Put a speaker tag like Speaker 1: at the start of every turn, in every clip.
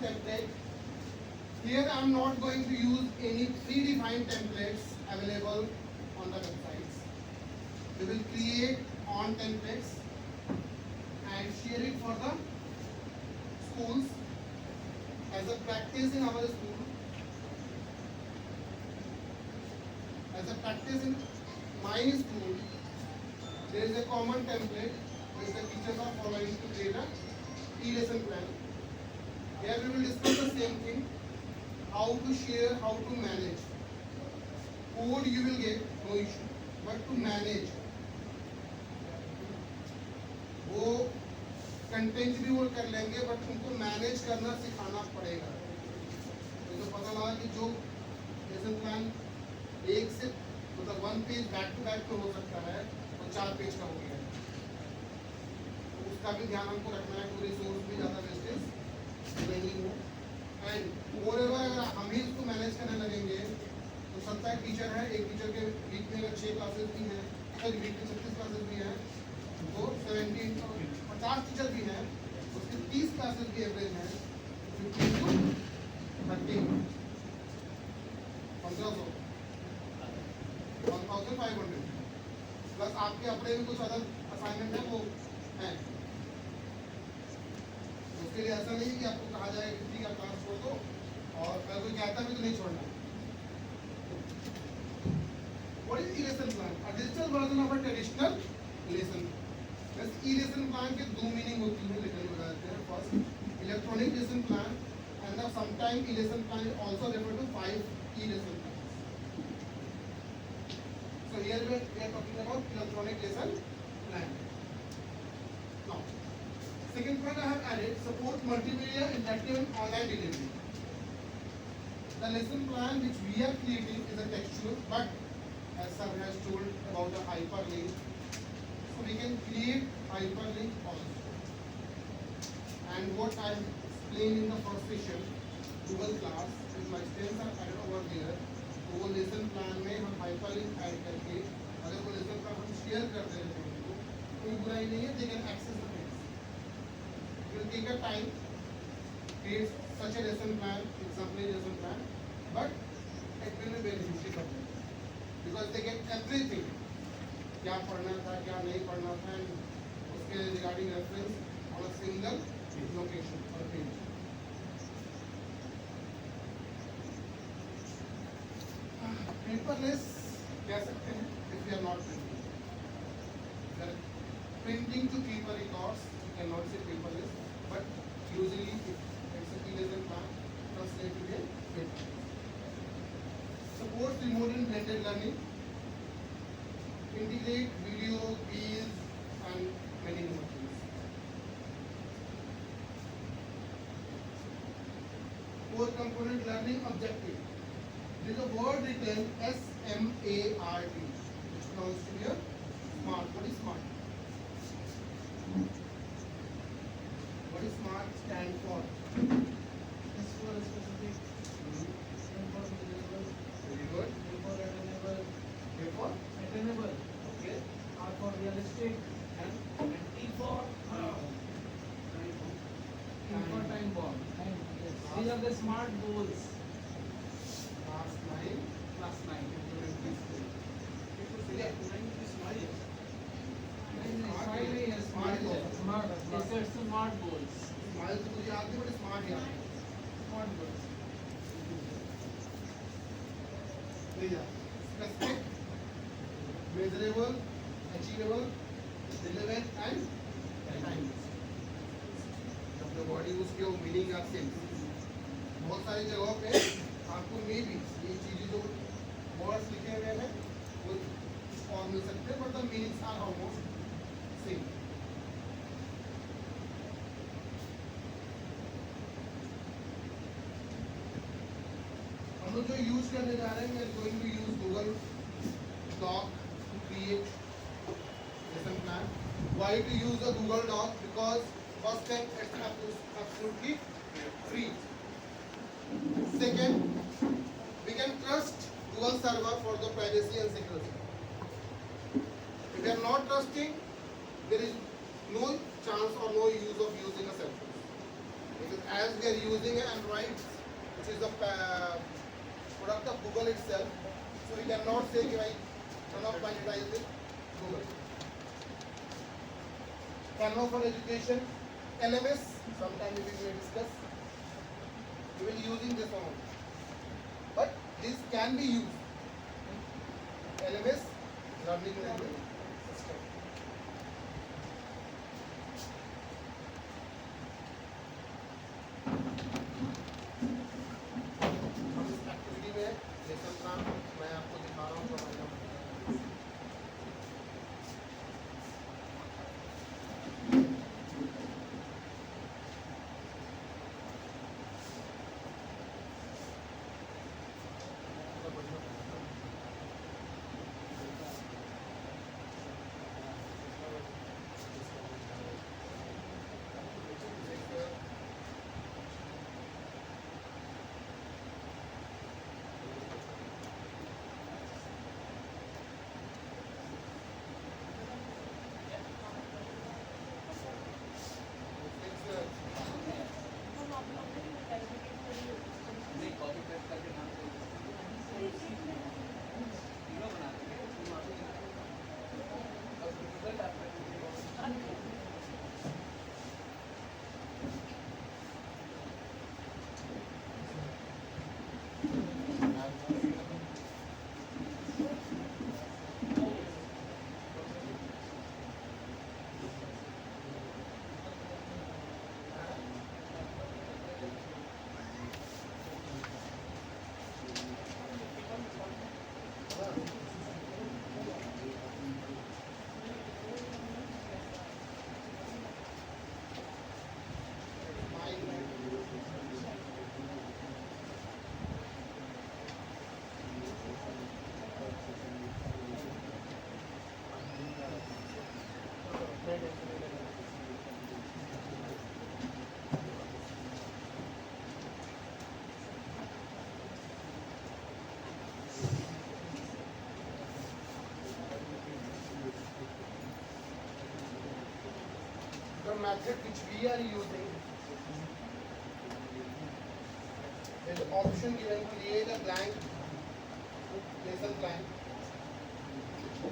Speaker 1: template. Here I am not going to use any predefined templates available on the websites. We will create on templates and share it for the schools as a practice in our school. As a practice in my school, there is a common template which the teachers are following to create a e-lesson plan. Here we will discuss the same thing, how to share, how to manage. Code you will get, no issue, but to manage, वो content भी वो कर लेंगे, but उनको manage करना सिखाना पड़ेगा. तो पता लगा कि जो लेसन प्लान एक से मतलब 1 पेज बैक टू बैक में हो सकता है, वो 4 पेज का हो गया है. तो उसका भी ध्यान हमको रखना है, कोई रिसोर्स भी ज़्यादा वेस्टेज नहीं हो. एंड मोरेओवर अगर हम ही इसको मैनेज करने लगेंगे तो 70 टीचर है, एक टीचर के वीक में अगर 6 क्लासेस भी हैं, अगर वीक में 36 क्लासेस भी हैं, तो 50 टीचर भी हैं, उसके 30 क्लासेस की एवरेज है, 15 to 30 1500 1500 प्लस आपके अपने भी कुछ अदर असाइनमेंट है वो हैं. उसके लिए ऐसा नहीं कि आपको कहा जाए कि ठीक है क्लास छोड़ दो, और अगर कोई कहता भी तो नहीं छोड़ना. What is e-lesson plan? A digital version of a traditional lesson. बस e-lesson plan के 2 मीनिंग होती है, लिखने में बताते हैं. First electronic lesson plan, and sometime e-lesson plan is also referred to 5 e-lesson plans. So here we are talking about electronic lesson plan. Now, second point I have added, support multimedia interactive and online delivery. The lesson plan which we are creating is a textual, but as sir has told about the hyperlink, so we can create hyperlink also. And what I explained in the first session, Google Class, if my students are added over there, तो वो lesson plan में हम hyperlink add करके अगर वो lesson plan हम share कर दे रहे हैं तो कोई बुराई नहीं है, they can access the things. It will take a time, create such a lesson plan, exemplary lesson plan, but it will be beneficial for them because they get everything. क्या पढ़ना था, क्या नहीं पढ़ना था, उसके regarding reference on a single location और page. Paperless कह सकते हैं if we are not printing. We are printing to keep a records, you cannot say paperless, but usually it's a e-lesson plan translated to be paperless. Support remote and blended learning, integrate video, quiz and many more things. Core component learning objective. There is a word written SMART, which pronounced to be a smart. What is smart? What is smart stand for?
Speaker 2: S for specific, M for measurable,
Speaker 1: Very good.
Speaker 2: A for attainable,
Speaker 1: A for
Speaker 2: attainable,
Speaker 1: okay.
Speaker 2: R for realistic,
Speaker 1: And
Speaker 2: T for time bomb. Yes. These are the smart goals.
Speaker 1: class 9
Speaker 2: Class 9.
Speaker 1: elementary school.
Speaker 2: Smart. These are smart goals.
Speaker 1: Smile तो मुझे याद नहीं, but smart याद है.
Speaker 2: Smart goals.
Speaker 1: Specific, measurable, achievable, relevant and timeless. जब the word use किया, meaning आप same. बहुत सारी जगहों पे आपको मे भी ये चीजें जो वर्ड्स लिखे हुए हैं वो और मिल सकते हैं, but the meanings are almost same. हम लोग जो यूज करने जा रहे हैं, we are going to use Google doc to create lesson plan. Why to use the Google doc? Because first thing it's absolutely free. Second, we can trust Google server for the privacy and security. If we are not trusting, there is no chance or no use of using a cell phone. Because as we are using an Android, which is a product of Google itself, so we cannot say कि भाई turn off monetize with Google. Canva for education, LMS, sometime we will discuss. We will using this one only. But this can be used. LMS, learning language system. हम इस activity में lesson plan मैं आपको दिखा रहा हूँ समझना।
Speaker 2: नहीं कॉपी पेस्ट करके नाम को हीरो बना देंगे और रिजल्ट आपका
Speaker 1: The method which we are using is the option given create a blank lesson plan.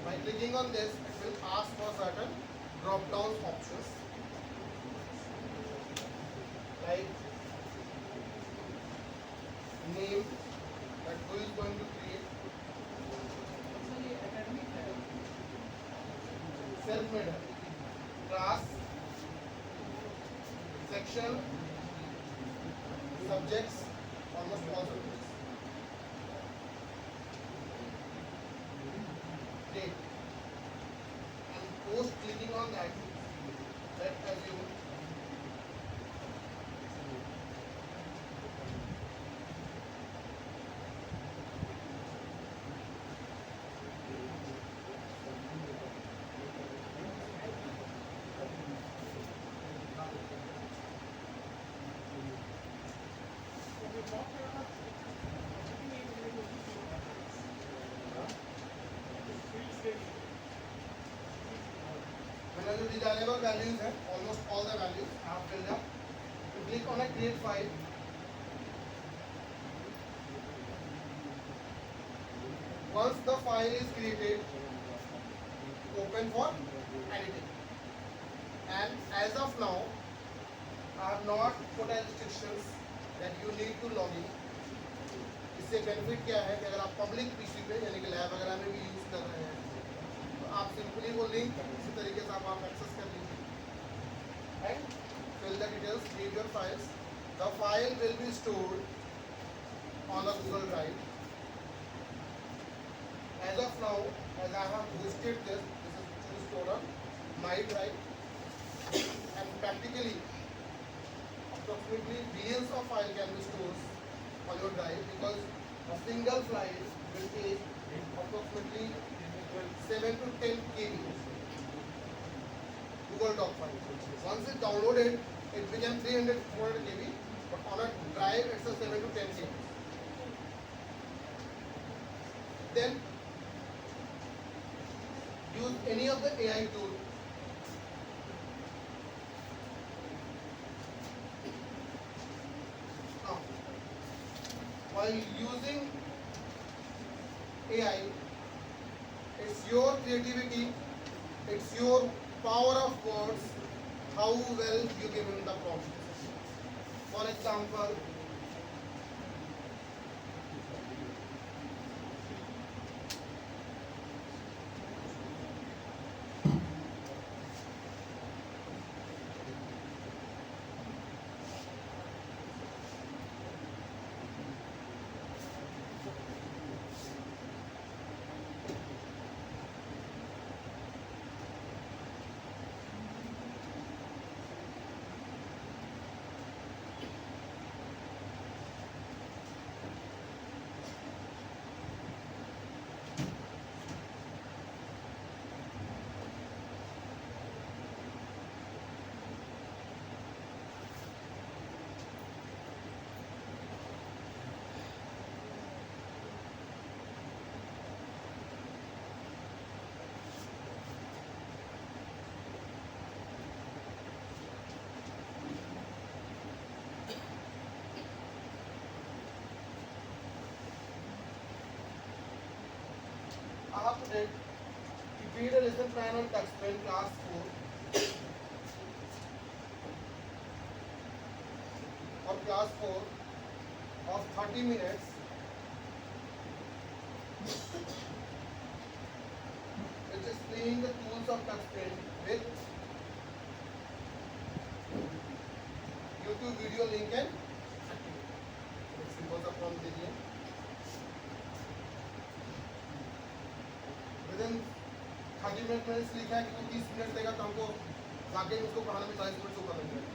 Speaker 1: By clicking on this, it will ask for certain drop down options like name that who is going to create, self-made class, section, subjects, almost all subjects. Date. And post clicking on that, let's assume मैंने जो desirable values है, almost all the values I have filled up. You click on a create file. Once the file is created, open for editing. And as of now, I have not put as restrictions that you need to log in. इससे benefit क्या है कि अगर आप public PC पे यानी कि lab वगैरह में भी यूज़ कर रहे हैं तो आप सिंपली वो लिंक इसी तरीके से आप एक्सेस कर लीजिए and fill the details, create your files. The file will be stored on a Google Drive. As of now, as I have hosted this is stored on my drive, and practically approximately billions of files can be stored on your drive because a single file will take approximately 7 to 10 KB Google Doc file. Once it's downloaded, it becomes 300-400 KB, but on a drive it's a 7 to 10 KB. Then use any of the AI tool. by using AI, it's your creativity, it's your power of words, how well you give him the prompt. For example, after that, you feed a lesson plan on TuxPen class 4 or class 4 of 30 minutes which is playing the tools of TuxPen with YouTube video link and simple सा prompt दीजिए within 30 minute में इसलिए लिखा है कि 30 minute देगा तो हमको वाकई उसको पढ़ाने में 40 मिनट से ऊपर लग जाएगा।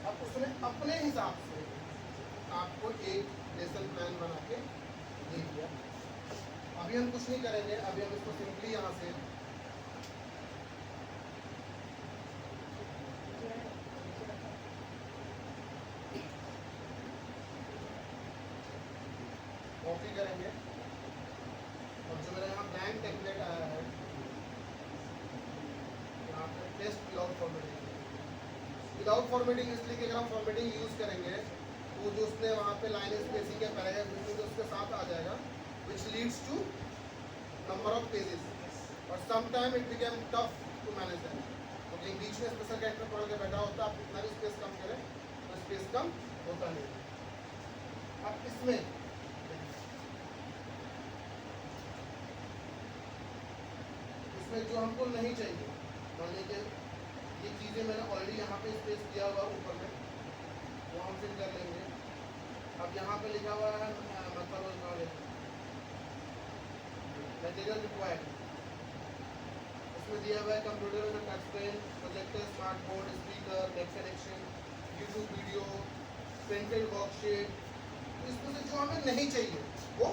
Speaker 1: अब उसने अपने हिसाब से आपको एक लेसन प्लान बना के दे दिया। अभी हम कुछ नहीं करेंगे, अभी हम इसको सिंपली यहाँ से कॉपी करेंगे और जो मेरा यहाँ ब्लैंक टेम्पलेट आया है यहाँ पे टेस्ट विदाउट फॉर्मेटिंग इसलिए कि अगर हम फॉर्मेटिंग यूज करेंगे तो जो उसने वहाँ पे लाइन स्पेसिंग या पैराग्राफ जो उसके साथ आ जाएगा which leads to number of pages और sometime it became tough to manage that। तो कहीं बीच में स्पेशल कैरेक्टर पढ़ के बैठा होता आप कितना भी स्पेस कम करें तो स्पेस कम होता नहीं। अब इसमें जो हमको नहीं चाहिए, मान लीजिए ये चीज़ें मैंने ऑलरेडी यहाँ पे स्पेस दिया हुआ ऊपर में, वो हम फिल कर लेंगे। अब यहाँ पे लिखा हुआ है मटेरियल रिक्वायर्ड, इसमें दिया हुआ है कंप्यूटर में touchscreen, projector, smart board, speaker, net connection, YouTube video, printed worksheet. इसमें से जो हमें नहीं चाहिए वो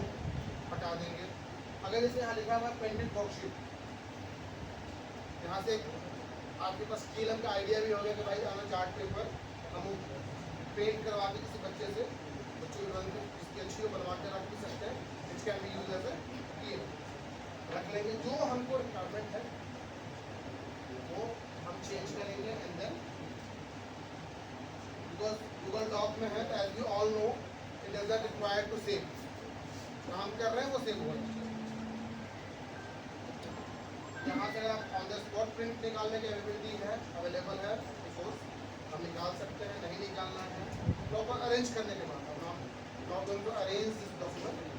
Speaker 1: हटा देंगे। अगर इसे यहाँ लिखा हुआ है प्रिंटेड वर्कशीट, यहाँ से आपके पास स्केलम का आइडिया भी हो गया कि भाई हमें चार्ट पेपर हम पेंट करवा के किसी बच्चे से बच्चों की ड्राइंग इसकी अच्छी बनवा के रख भी सकते हैं। It's can be use as a रख लेंगे। जो हमको रिक्वायरमेंट है वो हम चेंज करेंगे and then because Google doc में है तो as you all know it is not required to save. काम कर रहे हैं वो सेव होगा। यहाँ से आप ऑन द स्पॉट प्रिंट निकालने की अवेलेबिलिटी है, अवेलेबल है रिसोर्स, हम निकाल सकते हैं। नहीं निकालना है प्रॉपर अरेंज करने के बाद हम not going to arrange this document.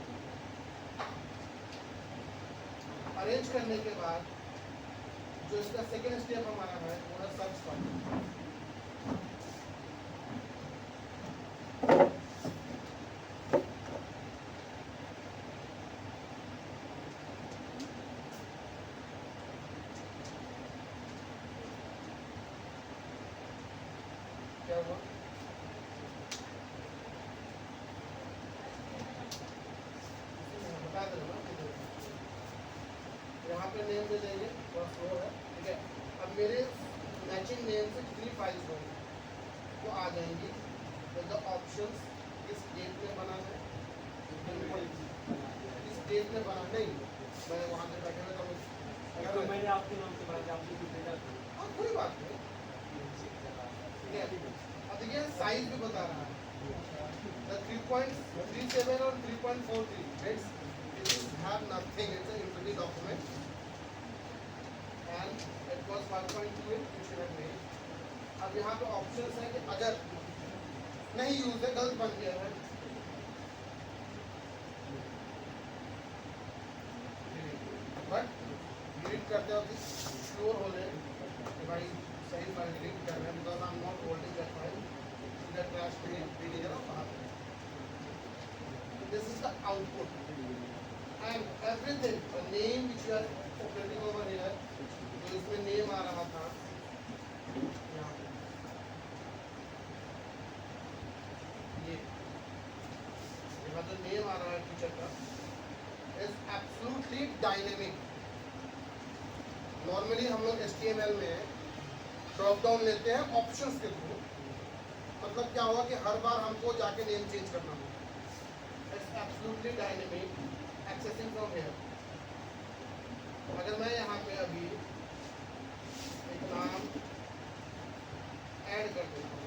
Speaker 1: Arrange करने के बाद जो इसका सेकेंड स्टेप हमारा है वो है सर्च फॉर। क्या हुआ? बता दो ना, यहाँ पे नेम दे देंगे, थोड़ा स्लो है, ठीक है। अब मेरे मैचिंग नेम से जितनी फाइल्स होंगी वो आ जाएंगी। तो द ऑप्शंस किस डेट में बना है, किस डेट में बना, नहीं मैं वहाँ पे बैठे हुए तो
Speaker 2: मैंने आपके नाम से बना, आपने कुछ भेजा था।
Speaker 1: हाँ कोई बात नहीं, ठीक है, अब देखिए साइज भी बता रहा है 3.37 और 3.43 bits. This have nothing. It's an empty document, and it was 5.28 which you have made. अब यहाँ पे ऑप्शंस है कि अगर नहीं यूज है, गलत बन गया है, बट डिलीट करते वक्त श्योर हो जाए कि भाई सही फाइल डिलीट कर रहे हैं, because I am not holding that file, that trash में भी नहीं रहा। This is the output, and everything, the name which you are operating over here, तो इसमें name आ रहा था यहाँ पे, ये यहाँ जो name आ रहा है टीचर का is absolutely dynamic. Normally हम लोग HTML में ड्रॉप डाउन लेते हैं ऑप्शंस के थ्रू, मतलब क्या हुआ कि हर बार हमको जाके नेम चेंज करना होगा। It's absolutely dynamic, accessing from here. अगर मैं यहाँ पे अभी एक नाम ऐड कर देता हूँ,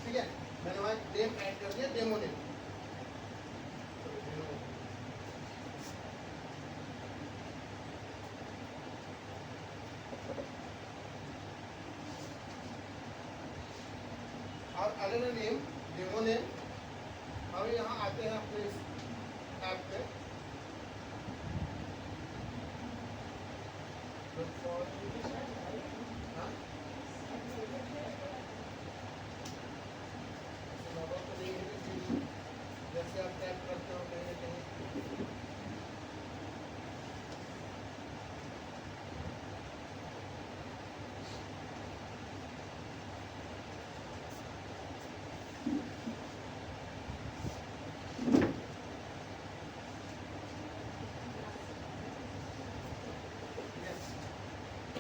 Speaker 1: ठीक है, मैंने वहाँ नेम ऐड कर दिया, डेमो नेम, और अदर नेम डेमो नेम। हम यहाँ आते हैं अपने इस ऐप पे, हाँ? जैसे आप टैप करते हो कहीं ना कहीं,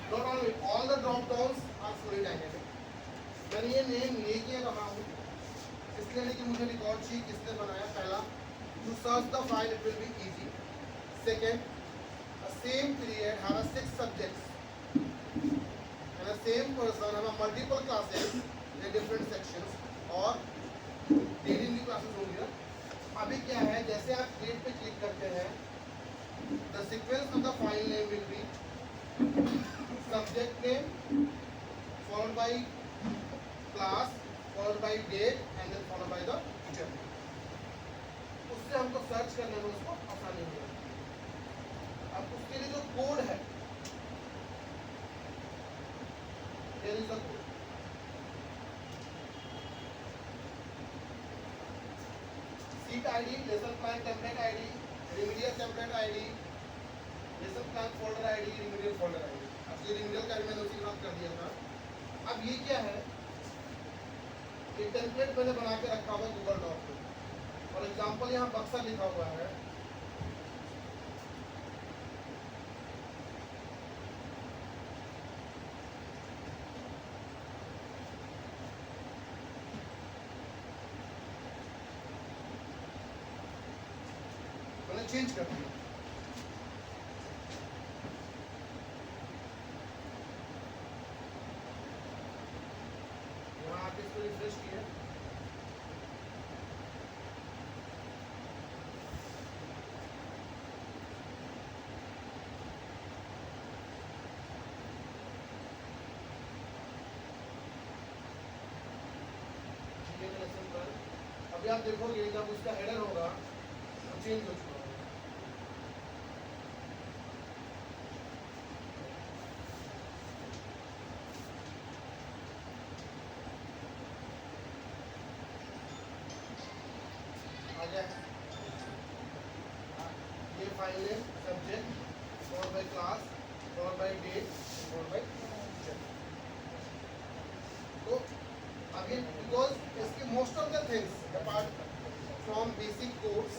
Speaker 1: not only all the drop downs are fully dynamic. मैंने ये नेम लेके रहा हूँ इसलिए कि मुझे रिकॉर्ड शीट किसने बनाया। पहला, to search the file it will be easy. Second, a same period have a 6 subjects and a same person have a multiple classes in different sections, और डेली न्यू क्लासेस होंगी ना। अभी क्या है, जैसे आप क्रिएट पे क्लिक करते हैं, the sequence of the file name will be subject name followed by class followed by date and then followed by the teacher name. उससे हमको सर्च करने में उसको आसानी होगी। अब उसके लिए जो कोड है, here is the code. Sheet ID, lesson plan template ID, remedial template ID, lesson plan folder ID, remedial folder ID. अब ये remedial का भी मैंने उसी बात कर दिया था। अब ये क्या है, ये टेम्पलेट मैंने बना के रखा हुआ गूगल डॉक पे, और एग्जांपल यहाँ बक्सा लिखा हुआ है। मैंने चेंज कर दिया, यहाँ आके इसको रिफ्रेश किया, अभी आप देखोगे जब उसका हेडर होगा तो चेंज हो चुका होगा। आ गया, ये फाइल है subject for by class for by date for by teacher. तो अभी बिकॉज इसके most of the things apart from basic codes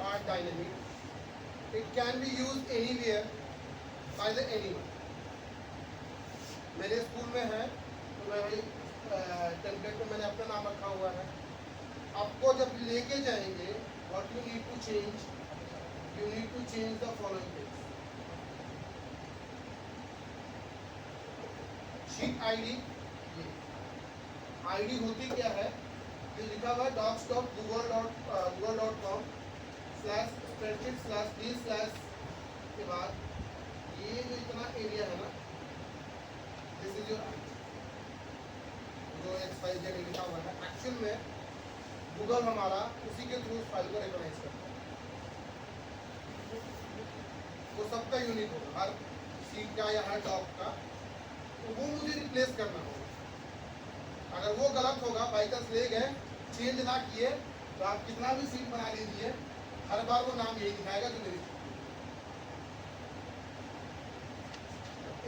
Speaker 1: are dynamic, it can be used anywhere by the anyone. मेरे स्कूल में है तो मैं भाई टेम्पलेट में मैंने अपना नाम रखा हुआ है। आपको जब लेके जाएंगे what you need to change, you need to change the following things. Sheet ID, ये आईडी होती क्या है, ये लिखा हुआ है docs.google.com/spreadsheet/d/ के बाद ये जो इतना एरिया है ना, दिस इज योर आईडी जो XYZ लिखा हुआ है। एक्चुअल में गूगल हमारा उसी के थ्रू फाइल को रिकॉग्नाइज करता है, वो सबका यूनिक होगा, हर सीट का या हर डॉग का, तो वो मुझे रिप्लेस करना होगा। अगर वो गलत होगा, बाई चांस ले गए, चेंज ना किए, तो आप कितना भी सीट बना लीजिए, हर बार वो नाम यही दिखाएगा जो मेरी।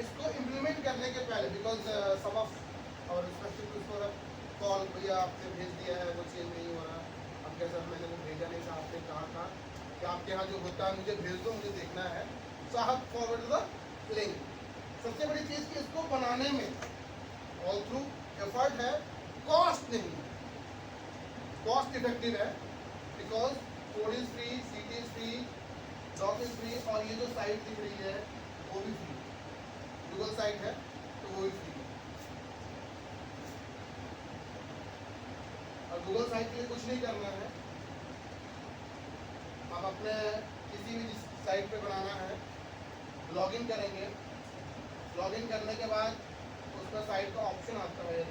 Speaker 1: इसको इम्प्लीमेंट करने के पहले, बिकॉज सम ऑफ और कॉल, भैया आपने भेज दिया है, वो चेंज नहीं हो रहा, अब कैसे, मैंने वो भेजा नहीं था, आपने कहा था कि आपके यहाँ जो होता है मुझे भेज दो, मुझे देखना है, so I have forward the link. सबसे बड़ी चीज़ कि इसको बनाने में ऑल थ्रू एफर्ट है, कॉस्ट नहीं है, कॉस्ट इफेक्टिव है, because code is free, seat is free, doc is free, और ये जो साइट दिख रही है वो भी फ्री, गूगल साइट है तो वो भी फ्री है। और गूगल साइट के लिए कुछ नहीं करना है, आप अपने किसी भी साइट पे बनाना है, लॉगिन करेंगे, लॉगिन करने के बाद उसमें साइट का ऑप्शन आता है,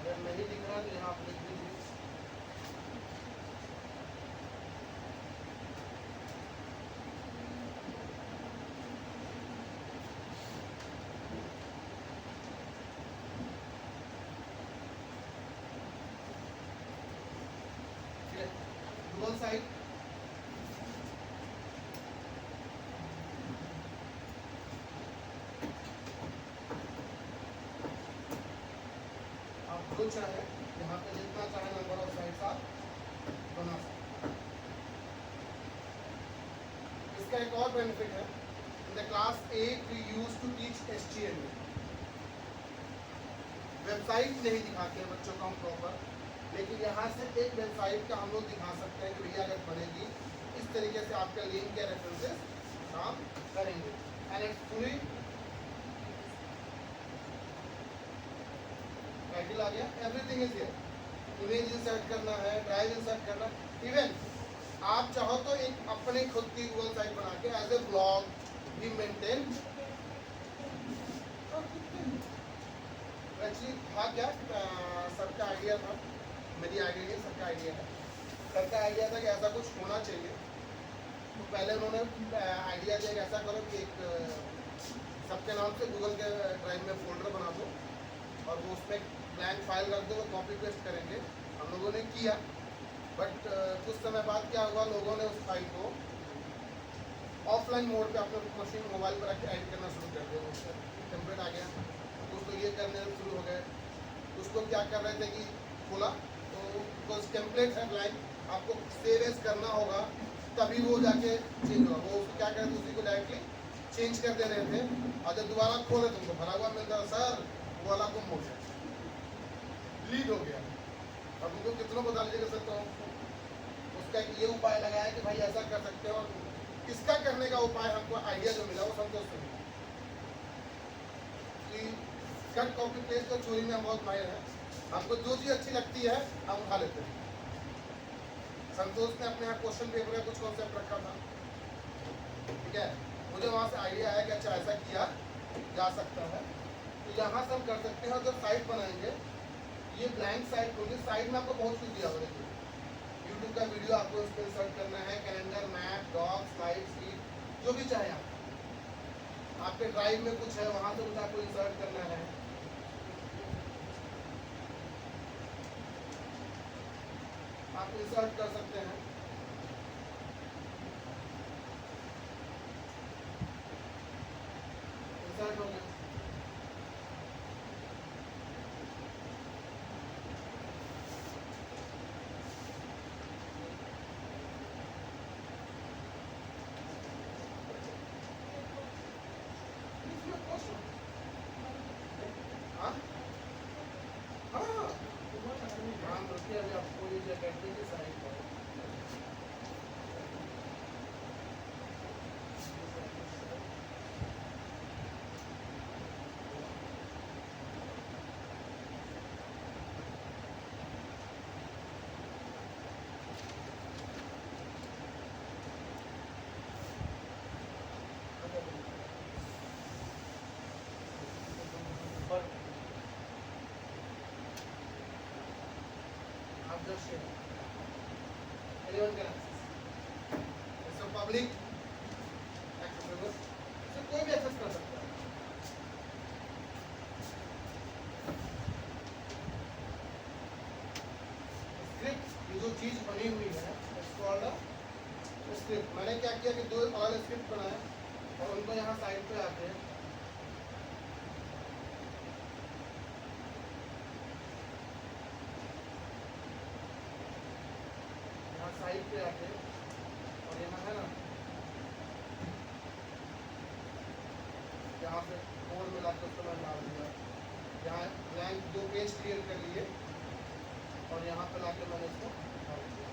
Speaker 1: अगर नहीं दिख रहा तो यहाँ आप लिख दीजिए। गूगल साइट, आप जो चाहे यहाँ पे जितना चाहे नंबर ऑफ साइट्स आप बना सकते हैं। इसका एक और बेनिफिट है, in the class 8 we use to teach HTML। Website नहीं दिखाते हैं बच्चों को हम प्रॉपर, लेकिन यहाँ से एक वेबसाइट का हम लोग दिखा सकते हैं कि भैया अगर बनेगी इस तरीके से आपका लिंक या रेफरेंसेस काम करेंगे, एंड इट्स फुली टाइटल आ गया, everything is here, image insert करना है, ड्राइव इंसर्ट करना, इवन आप चाहो तो एक अपने खुद की गूगल साइट बना के एज ए ब्लॉग भी मेंटेन। एक्चुअली था क्या, सबका आइडिया था, मेरी आइडिया नहीं, सबका आइडिया है, सबका आइडिया था कि ऐसा कुछ होना चाहिए। तो पहले उन्होंने आइडिया दिया कि ऐसा करो कि एक सबके नाम से गूगल के ड्राइव में फोल्डर बना दो और वो उसमें ब्लैंक फाइल रख दो, वो कॉपी पेस्ट करेंगे। हम लोगों ने किया, बट कुछ समय बाद क्या हुआ, लोगों ने उस फाइल को ऑफलाइन मोड पे अपने मशीन मोबाइल पर रख के एडिट करना शुरू कर दिया, उसका टेम्पलेट आ गया, कुछ तो ये करने शुरू हो गए, उसको क्या कर रहे थे कि खोला तो कुछ टेम्पलेट है ब्लैंक, आपको सेव एज करना होगा तभी वो जाके चेंज होगा, वो उसको क्या कर रहे थे, उसी को डायरेक्टली चेंज कर दे रहे थे, और जब दोबारा खोले तुमको भरा हुआ मिलता है, सर वो वाला गुम हो गया, डिलीट हो गया। अब उनको कितनों बता लीजिएगा सर, तो उसका ये उपाय लगाया कि भाई ऐसा कर सकते हो, और इसका करने का उपाय हमको आइडिया जो मिला वो संतोष से मिला कि कट कॉपी पेस्ट और चोरी में हम बहुत माहिर हैं, हमको जो चीज़ अच्छी लगती है हम उठा लेते हैं। संतोष ने अपने यहाँ क्वेश्चन पेपर में कुछ कॉन्सेप्ट रखा था, ठीक है, मुझे वहाँ से आइडिया आया कि अच्छा ऐसा किया जा सकता है, तो यहाँ से हम कर सकते हैं। और जब साइट बनाएंगे, ये ब्लैंक साइट होगी, साइट में आपको बहुत कुछ दिया होगा, यूट्यूब का वीडियो आपको उस पर सर्च करना है, calendar, map, dog, slide, sheet, जो भी चाहे आप, आपके ड्राइव में कुछ है वहाँ से कुछ आपको इंसर्ट करना है, आप इंसर्ट कर सकते हैं। इंसर्ट हो गया, हाँ हाँ, बैटरी की साइड पर आप just share anyone can access it's a public accessible so कोई भी एक्सेस कर सकता है स्क्रिप्ट ये जो चीज बनी हुई है it's called a स्क्रिप्ट मैंने क्या किया कि दो अलग स्क्रिप्ट बनाए और उनको यहाँ साइड पे आके साइड पे आके और यहाँ है ना यहाँ पे कोड मिला के उसको मैंने डाल दिया यहाँ ब्लैंक 2 पेज क्रिएट कर लिए और यहाँ पे लाके मैंने इसको डाल दिया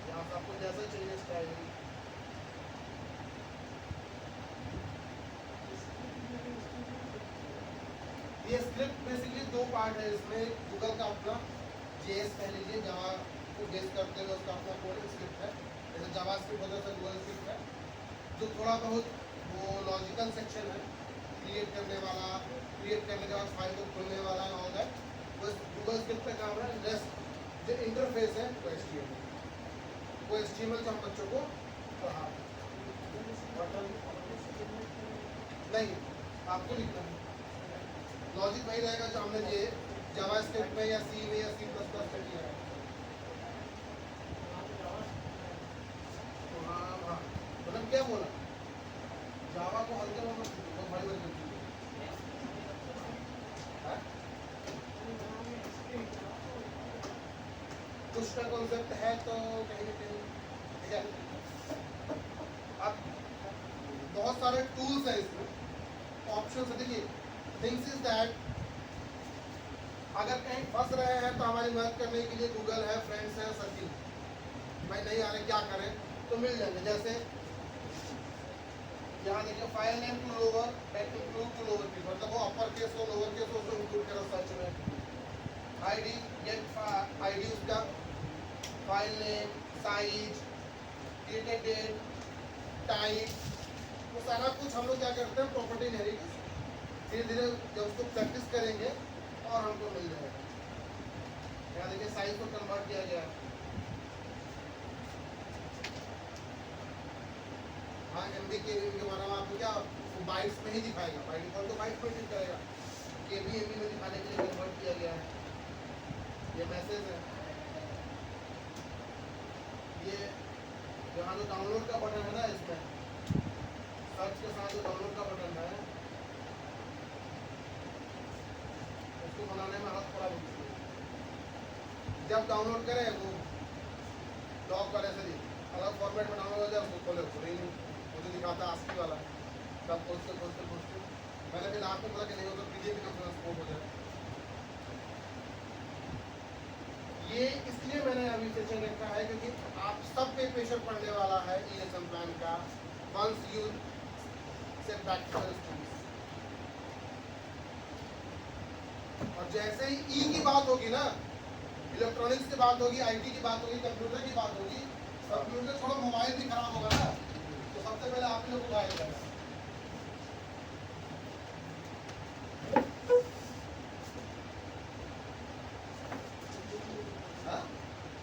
Speaker 1: यहाँ से आपको जैसा चाहिए स्टाइल ये स्क्रिप्ट बेसिकली 2 पार्ट है इसमें गूगल का अपना JS कह लीजिए जावा को बेस करते हुए उसका अपना कोडिंग स्क्रिप्ट है जैसे जावा स्क्रिप्ट होता है गूगल स्क्रिप्ट है जो थोड़ा बहुत वो लॉजिकल सेक्शन है क्रिएट करने वाला क्रिएट करने के बाद फाइल को खोलने वाला है ऑल दैट बस गूगल स्क्रिप्ट का काम है रेस्ट जो इंटरफेस है वो HTML जो हम बच्चों को पढ़ा नहीं आपको लिखना है लॉजिक वही रहेगा जो हमने ये जावा स्क्रिप्ट में या सी में या C++ में किया है तो हाँ मतलब क्या बोला जावा को हल्के में बहुत बड़ी बड़ी कुछ का कॉन्सेप्ट है तो कहीं ना कहीं ठीक है अब बहुत सारे टूल्स हैं इसमें ऑप्शन है देखिए थिंग्स इज दैट अगर कहीं फंस रहे हैं तो हमारी मदद करने के लिए गूगल है फ्रेंड्स है सर्चिंग भाई नहीं आ रहे क्या करें तो मिल जाएंगे जैसे यहाँ देखिए file name to lower include to lower case मतलब वो अपर केस हो लोअर केस हो उसको इंक्लूड करो सर्च में आईडी गेट आईडी उसका file name size created date type वो सारा कुछ हम लोग क्या करते हैं प्रॉपर्टी इनहेरिटेंस धीरे धीरे जब उसको प्रैक्टिस करेंगे और हमको मिल जाएगा यहाँ देखिए साइज को कन्वर्ट किया गया हाँ MB KB के बारे में आपको क्या बाइट्स में ही दिखाएगा बाई डिफॉल्ट तो बाइट्स में ही दिखाएगा KB MB में दिखाने के लिए कन्वर्ट किया गया है ये मैसेज है ये यहाँ जो डाउनलोड का बटन है ना इसमें सर्च के साथ जो डाउनलोड का बटन है उसको बनाने में हाथ थोड़ा जब डाउनलोड करें वो लॉक कर ऐसे अलग फॉर्मेट में डाउनलोड हो जाए उसको खोले खुले नहीं मुझे दिखाता आस्की वाला तब खोजते मैंने फिर आपको बोला कि नहीं हो तो PDF भी कम स्कोप हो जाए ये इसलिए मैंने अभी सेशन रखा है क्योंकि आप सब पे प्रेशर पड़ने वाला है ई-लेसन प्लान का once you set back to students और जैसे ही ई की बात होगी ना इलेक्ट्रॉनिक्स की बात होगी IT की बात होगी कंप्यूटर की बात होगी कंप्यूटर थोड़ा मोबाइल भी खराब होगा ना तो सबसे पहले आप लोग को गाइड करना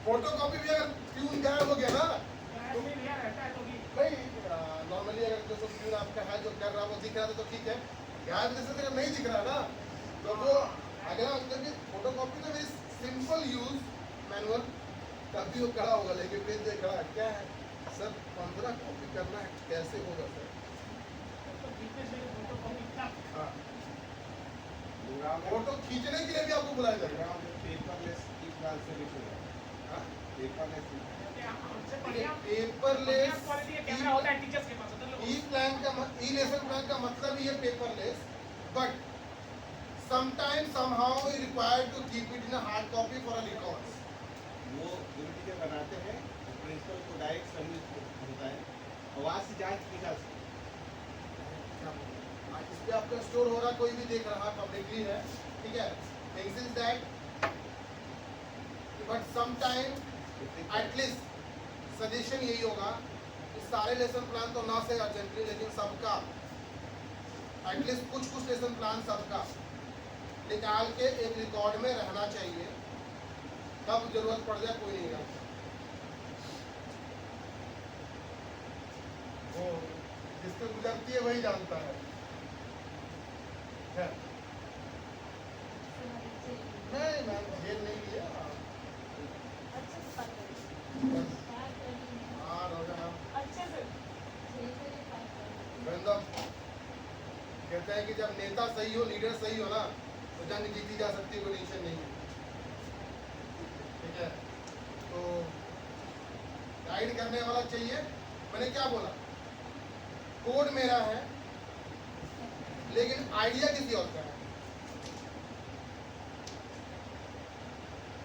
Speaker 1: फोटो कॉपी भी अगर ट्यून गायब हो गया ना भाई नॉर्मली अगर जो ट्यून आपका है जो कर रहा है वो दिख रहा है तो ठीक है गायब जैसे अगर नहीं दिख रहा ना तो वो अगर फोटो कॉपी तो वेरी सिंपल यूज मैनुअल कभी वो खड़ा होगा लेकिन पेज देख रहा है क्या है सर 15 कॉपी करना है कैसे होगा सर हाँ फोटो खींचने के लिए भी आपको बुलाया जाएगा पेपरलेस ई लेसन प्लान का मतलब ही है paperless but Sometimes somehow you required to keep it in a hard copy for a record.
Speaker 3: वो गुरु टीचर बनाते हैं, प्रिंसिपल को डायरेक्ट सबमिट होता है और वहाँ से जांच की जा सकती
Speaker 1: आज इस पे आपका स्टोर हो रहा, कोई भी देख रहा, पब्लिकली है, ठीक है. Things is that, but sometime at least suggestion यही होगा कि सारे लेसन प्लान तो ना से अर्जेंटली, लेकिन सबका एटलीस्ट कुछ लेसन प्लान सबका निकाल के एक रिकॉर्ड में रहना चाहिए. कब जरूरत पड़ जाए कोई नहीं जानता. वो जिससे गुजरती है वही जानता है. नहीं मैम जेल नहीं लिया. हाँ रोजाना कहते हैं कि जब नेता सही हो, लीडर सही हो ना, तो जंग जीती जा सकती है, कोई टेंशन नहीं है. ठीक है, तो गाइड करने वाला चाहिए. मैंने क्या बोला, कोड मेरा है लेकिन आइडिया किसी और का है.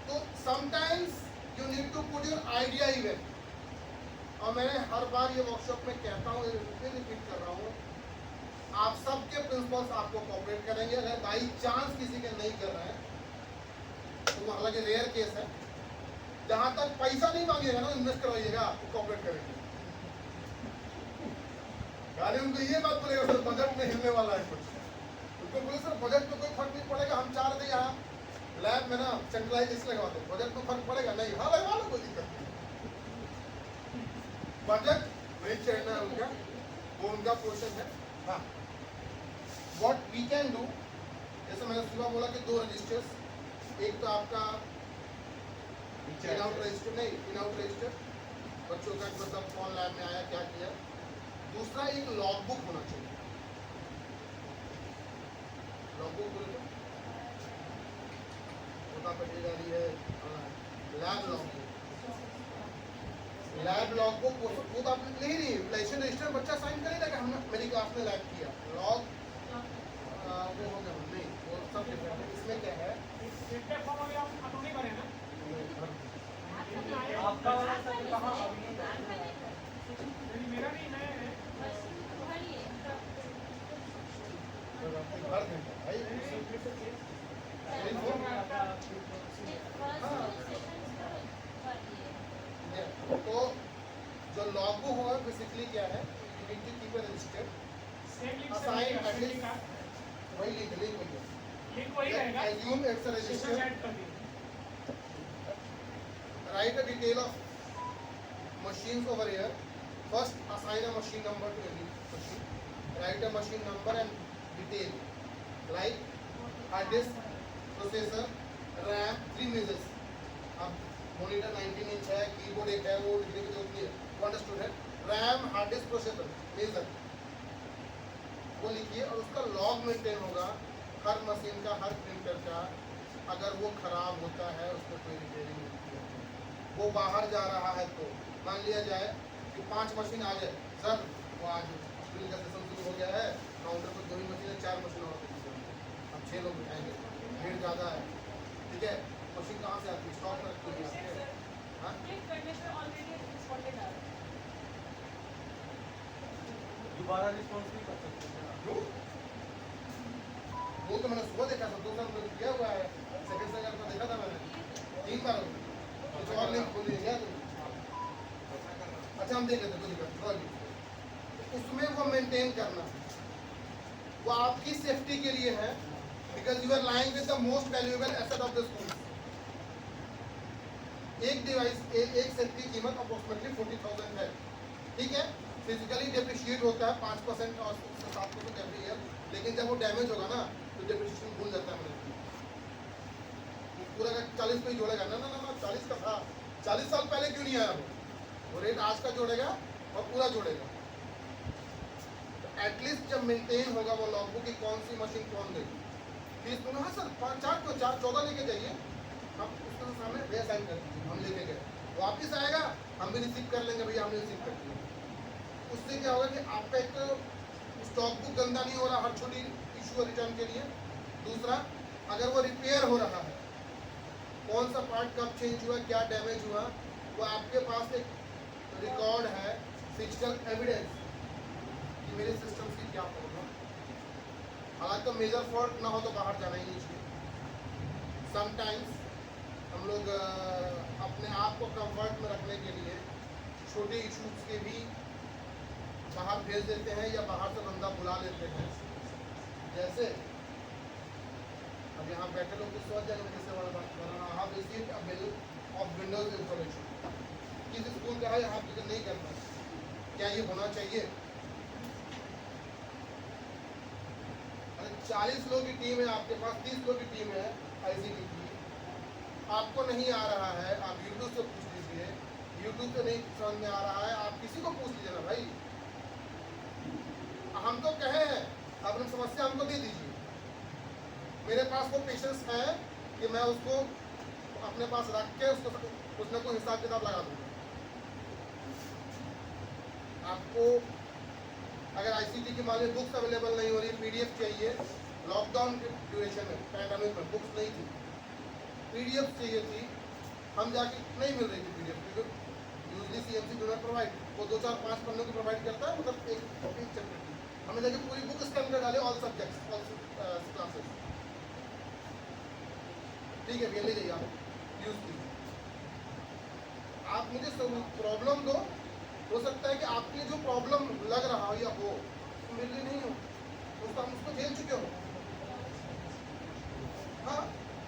Speaker 1: तो sometimes you need to put your idea even. और मैंने हर बार ये वर्कशॉप में कहता हूँ, फिर रिपीट कर रहा हूँ, आप सबके प्रिंसिपल्स आपको कोऑपरेट करेंगे. अगर बाई चांस किसी के नहीं कर रहे हैं तो हालांकि रेयर केस है, जहां तक पैसा नहीं मांगेगा ना, इन्वेस्ट करवाइएगा, आपको कोऑपरेट करेंगे. गाली उनको ये बात बोलेगा सर बजट में हिलने वाला है कुछ, उनको बोले सर बजट में कोई फर्क नहीं पड़ेगा, हम चाह रहे थे यहाँ लैब में ना सेंट्रलाइजेशन लगवाते, बजट में फर्क पड़ेगा नहीं, हाँ लगवा लो, कोई दिक्कत नहीं. बजट नहीं चढ़ना है उनका, वो उनका पोर्शन है. हाँ, व्हाट वी कैन डू, जैसे मैंने सुबह बोला कि 2 रजिस्टर्स, एक तो आपका इन आउट रजिस्टर, नहीं इन आउट रजिस्टर, बच्चों का मतलब कौन लैब में आया क्या किया. दूसरा एक लॉग बुक होना चाहिए. लॉग बुक बोले तो छोटा पटी जा रही है, lab log book. Lab log book वो तो आपने ले ही नहीं, लाइसेंस रजिस्टर बच्चा साइन करेगा कि हमने मेरी क्लास में लैब किया. लॉग वो हो गया नहीं, वो सब डिफरेंट है. इसमें क्या है,
Speaker 2: आपका वाला सर कहाँ
Speaker 4: मेरा नहीं है
Speaker 1: भर देंगे भाई. तो जो लॉग बुक होगा बेसिकली क्या है, you need to keep a register, assign at least वही लिख वही
Speaker 4: रहेगा.
Speaker 1: assume it's a register, write a detail of machines over here. First assign a machine number to every machine, write a machine number and detail like hard disk, processor, RAM, 3 measures. अब monitor 19 inch है, keyboard एक है, वो लिखने की जरूरत नहीं है, वो अंडरस्टूड है. RAM, hard disk, processor, major वो लिखिए. और उसका लॉग मेंटेन होगा हर मशीन का, हर प्रिंटर का. अगर वो खराब होता है, उसको कोई रिपेयरिंग नहीं होती है, वो बाहर जा रहा है, तो मान लिया जाए कि 5 मशीन आ गए सर, वो आज ड्रिल का सेशन शुरू हो गया है, काउंटर पर 2 ही मशीन है, 4 मशीन और अब 6 लोग बिठाएंगे, भीड़ ज़्यादा है. ठीक है, मशीन कहाँ से आती है, स्टॉक में रखती है. हाँ,
Speaker 2: दोबारा रिस्पॉन्स नहीं कर सकते.
Speaker 1: वो तो मैंने सुबह देखा था, 2 साल पहले किया हुआ है, सेकंड से का देखा था मैंने 3 बार. कुछ और नहीं खोल दिया तुम. अच्छा हम देख लेते, कोई दिक्कत नहीं. उसमें वो मेंटेन करना, वो आपकी सेफ्टी के लिए है, because you are lying with the most valuable asset of the school. एक डिवाइस, एक सेट की कीमत अप्रोक्सीमेटली 40,000 है. ठीक है, फिजिकली डेप्रिशिएट होता है 5% और 7% एवरी ईयर, लेकिन जब वो डैमेज होगा ना तो डेप्रिशिएशन भूल जाता है. मैंने पूरा का 40 पे ही जोड़ेगा ना, 40 का था, 40 साल पहले क्यों नहीं आया वो रेट आज का जोड़ेगा और पूरा जोड़ेगा. तो एटलीस्ट जब मेंटेन होगा वो लॉग बुक की कौन सी मशीन कौन देगी. फीस बोलो हाँ सर 14 लेके जाइए, आप उसके सामने भैया साइन कर दीजिए, हम लेके गए, वापिस आएगा, हम भी रिसीव कर लेंगे, भैया हमने रिसीव कर दिया. उससे क्या होगा कि आपका एक स्टॉक बुक गंदा नहीं हो रहा हर छोटी इशू रिटर्न के लिए. दूसरा अगर वो रिपेयर हो रहा है, कौन सा पार्ट कब चेंज हुआ, क्या डैमेज हुआ, वो आपके पास एक रिकॉर्ड है, फिजिकल एविडेंस कि मेरे सिस्टम की क्या प्रॉब्लम। हालांकि तो मेजर फॉल्ट ना हो तो बाहर जाना ही नहीं चाहिए। समटाइम्स हम लोग अपने आप को कंफर्ट में रखने के लिए छोटे इशूज के भी बाहर भेज देते हैं या बाहर से बंदा बुला लेते हैं। जैसे अब यहाँ बैठे लोग सोच जाएंगे किससे वाला बात कर रहा हूँ, receive a bill of Windows installation, किस स्कूल का है, यहाँ पे नहीं करना, क्या ये होना चाहिए? अरे 40 लोग की टीम है आपके पास, 30 लोग की टीम है आईसीटी की, आपको नहीं आ रहा है, आप यूट्यूब से पूछ लीजिए, यूट्यूब से नहीं समझ में आ रहा है, आप किसी को पूछ लीजिए ना भाई। हम तो कहे हैं अपनी समस्या हमको दे दीजिए, मेरे पास वो पेशेंस है कि मैं उसको अपने पास रख के उसको कुछ ना कुछ हिसाब किताब लगा दूंगा। आपको अगर आईसीटी की मान बुक्स अवेलेबल नहीं हो रही, पीडीएफ चाहिए, लॉकडाउन के ड्यूरेशन में, पैंडेमिक में बुक्स नहीं थी, पीडीएफ चाहिए थी, हम जाके नहीं मिल रही थी पीडीएफ, क्योंकि usually CMC do not provide, वो 2 4 5 पन्नों की प्रोवाइड करता है, मतलब एक चैप्टर की। हमने जाके पूरी बुक इसके अंदर डाले, ऑल सब्जेक्ट्स, ऑल क्लासेस, ठीक है भैया ले जाइए आप यूज कीजिए। आप मुझे प्रॉब्लम दो, हो सकता है कि आपके लिए जो प्रॉब्लम लग रहा हो या हो तो मेरे लिए नहीं हो, उसको हम उसको झेल चुके हो। हाँ,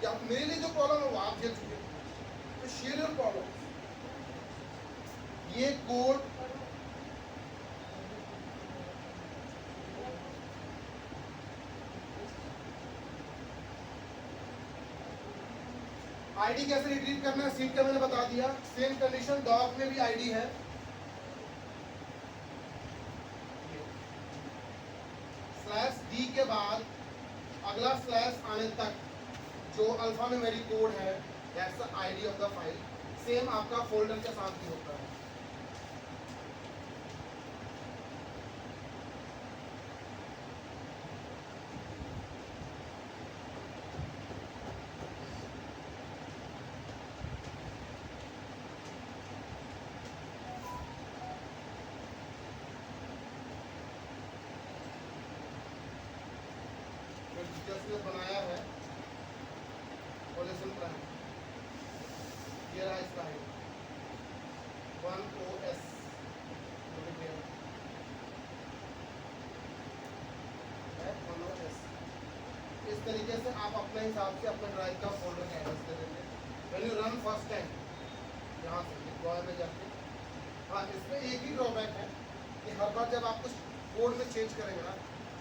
Speaker 1: या मेरे लिए जो प्रॉब्लम है वो आप झेल चुके हो, तो शेयर योर प्रॉब्लम। ये कोड आईडी कैसे रिट्रीव करना है, सीट का मैंने बता दिया। सेम कंडीशन डॉग में भी आईडी है, /d के बाद अगला स्लैश आने तक जो अल्फा न्यूमेरिक कोड है, that's the ID of the file. Same आपका फोल्डर के साथ भी होता है। टीचर्स ने बनाया है लेसन प्लान, ये रहा इसका है 1OS, इस तरीके से आप अपने हिसाब से अपने ड्राइव का फोल्डर का एड्रेस दे देंगे। When you run first time यहाँ से डिप्लॉय में जाके, हाँ इसमें एक ही ड्रॉबैक है कि हर बार जब आप कुछ कोड में चेंज करेंगे ना,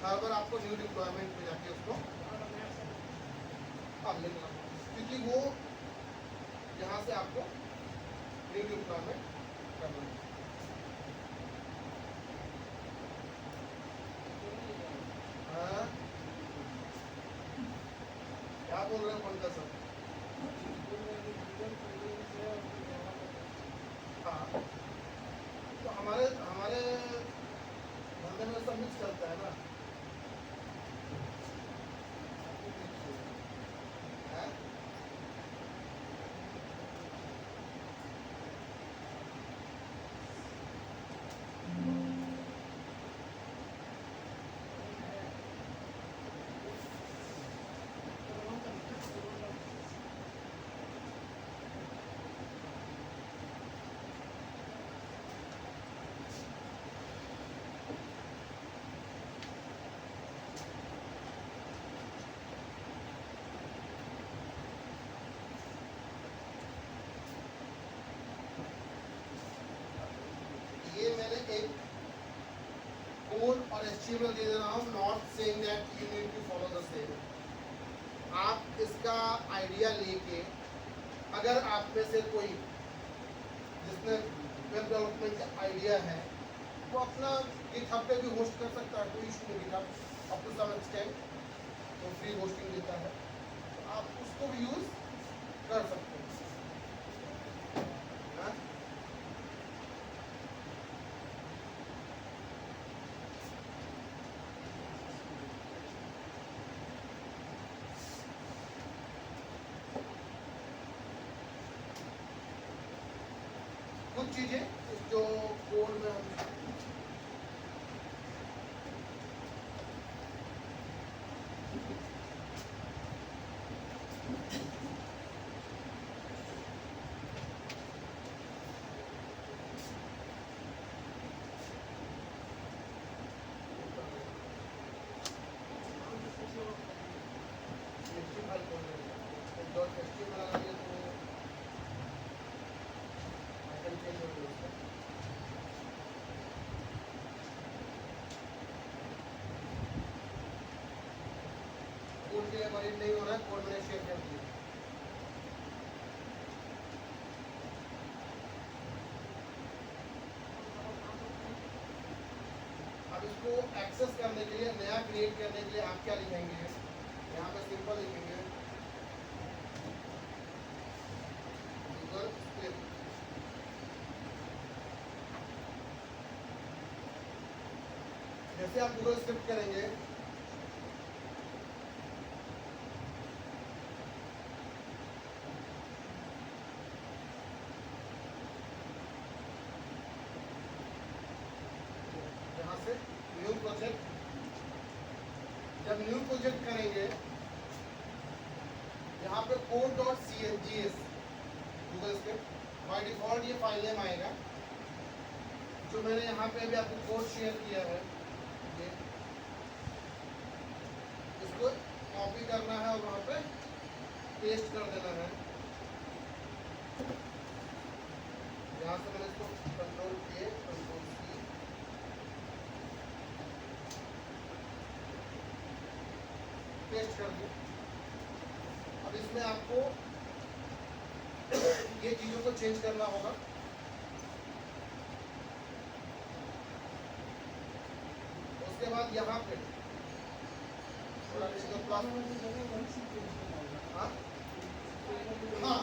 Speaker 1: हर बार आपको न्यू डिप्लॉयमेंट में जाके उसको लिखना, क्योंकि वो यहाँ से आपको न्यू डिप्लॉयमेंट करना है। हाँ क्या बोल रहे हैं पंकज सर? हाँ तो हमारे धंधे में सब मिक्स चलता है ना। ये मैंने एक कोड और HTML दे रहा हूँ, not saying that you need to follow the same. आप इसका आइडिया लेके, अगर आप में से कोई जिसने वेब डेवलपमेंट का आइडिया है, वो अपना गिटहब पे भी होस्ट कर सकता है, कोई इशू नहीं। GitHub up to some extent तो फ्री होस्टिंग देता है, तो आप उसको भी यूज कर सकते हैं। कुछ चीजें जो कोड में हम कोड के वैलिड नहीं हो रहा है, कोड मैंने शेयर कर दिया। अब इसको एक्सेस करने के लिए, नया क्रिएट करने के लिए आप क्या लिखेंगे, यहाँ पे सिंपल लिखेंगे गूगल स्क्रिप्ट। जैसे आप गूगल स्क्रिप्ट करेंगे यहाँ से न्यू प्रोजेक्ट, जब न्यू प्रोजेक्ट करेंगे यहाँ पे code.cgs Google script by default ये फाइल नेम आएगा। जो मैंने यहाँ पे अभी आपको कोड शेयर किया है, ये इसको कॉपी करना है और वहाँ पे पेस्ट कर देना है। यहाँ से मैंने इसको control A control C paste कर दूं। अब इसमें आपको ये चीजों को चेंज करना होगा। उसके बाद यहाँ पे थोड़ा हाँ हाँ,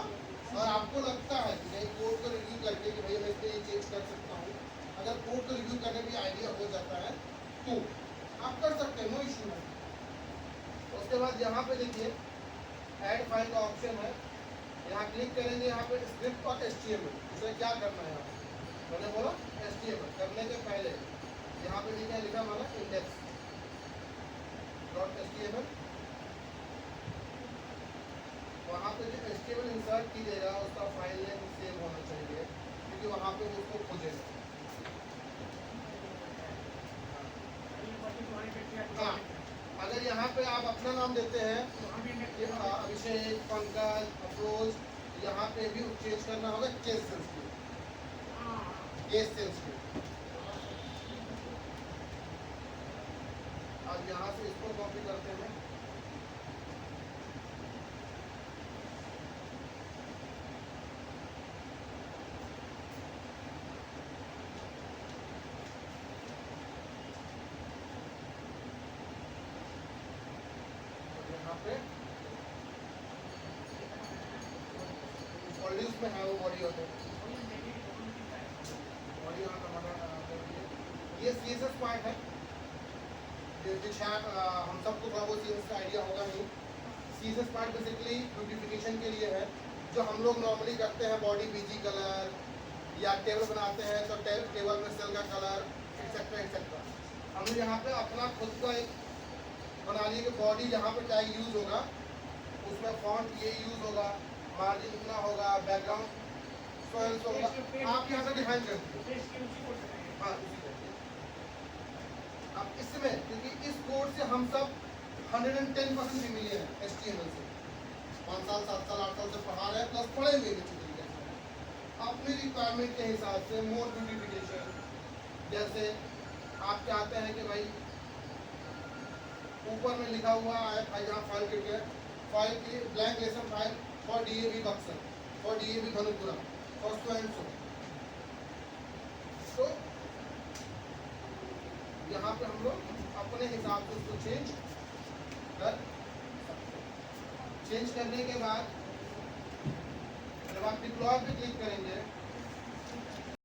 Speaker 1: और आपको लगता है कि नहीं कोड को रिव्यू करके कि भाई मैं इसमें ये चेंज कर सकता हूँ, अगर कोड को रिव्यू करने भी आइडिया हो जाता है तो आप कर सकते हैं, नो इश्यू है। उसके बाद यहाँ पे देखिए ऐड फाइल का ऑप्शन है, यहाँ क्लिक करेंगे, यहाँ पे स्क्रिप्ट और HTML, इसमें क्या करना है मैंने बोला HTML करने के पहले यहाँ पे लिखा लिखा हमारा index.html, वहाँ पे जो HTML इंसर्ट कीजिएगा उसका फाइल नेम सेव होना चाहिए क्योंकि वहाँ पे वो उसको खोजेगा। हाँ, अगर यहाँ पे आप अपना नाम देते हैं अभिषेक, पंकज, अफरोज, यहाँ पे भी चेंज करना होगा केस सेंसिटिव, केस सेंसिटिव। अब यहाँ से इसको कॉपी करते हैं, यहाँ पे ऑलरेडी उसमें है वो बॉडी होते हैं, बॉडी यहाँ पे हमारा ये CSS पार्ट है। शायद हम सबको थोड़ा बहुत CSS का आइडिया होगा नहीं। CSS पार्ट बेसिकली ब्यूटिफिकेशन के लिए है, जो हम लोग नॉर्मली करते हैं बॉडी BG कलर या टेबल बनाते हैं तो टेबल में सेल का कलर एक्सेट्रा एक्सेट्रा। हम लोग यहाँ पे अपना खुद का एक बना लिए कि बॉडी जहाँ पे टैग यूज होगा उसमें फॉन्ट ये यूज होगा, मार्जिन इतना होगा, बैकग्राउंड सोल्स होगा, आप यहाँ से डिफाइन कर दीजिए। हाँ उसी तरीके। अब इसमें क्योंकि इस कोड से हम सब 110% भी मिले हैं HTML से, 5 साल 7 साल 8 साल से पढ़ा रहे हैं प्लस पढ़े हुए अच्छी तरीके से अपनी रिक्वायरमेंट के हिसाब से मोर ब्यूटिफिकेशन। जैसे आप चाहते हैं कि भाई ऊपर में लिखा हुआ है यहाँ फाइल के लिए, फाइल की blank lesson file for DAV Buxar, for DAV Dhanupura, for so and so. तो यहाँ पे हम लोग अपने हिसाब से उसको चेंज कर सकते हैं। चेंज करने के बाद जब आप डिप्लॉय पे क्लिक करेंगे